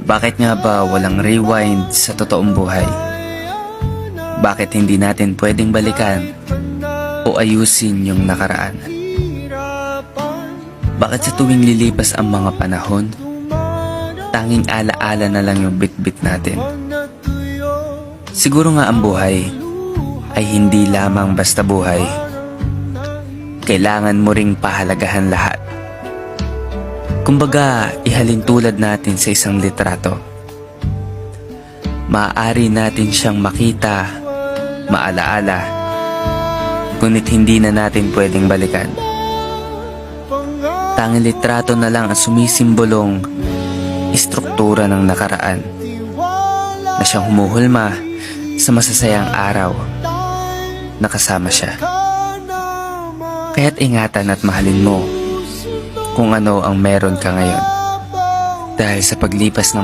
Bakit nga ba walang rewind sa totoong buhay? Bakit hindi natin pwedeng balikan o ayusin yung nakaraan? Bakit sa tuwing lilipas ang mga panahon, tanging alaala na lang yung bitbit natin? Siguro nga ang buhay ay hindi lamang basta buhay. Kailangan mo ring pahalagahan lahat. Kumbaga, ihalin tulad natin sa isang litrato. Maaari natin siyang makita, maalaala, ngunit hindi na natin pwedeng balikan. Tanging litrato na lang ang sumisimbolong istruktura ng nakaraan na siyang humuhulma sa masasayang araw na kasama siya. Kaya't ingatan at mahalin mo kung ano ang meron ka ngayon. Dahil sa paglipas ng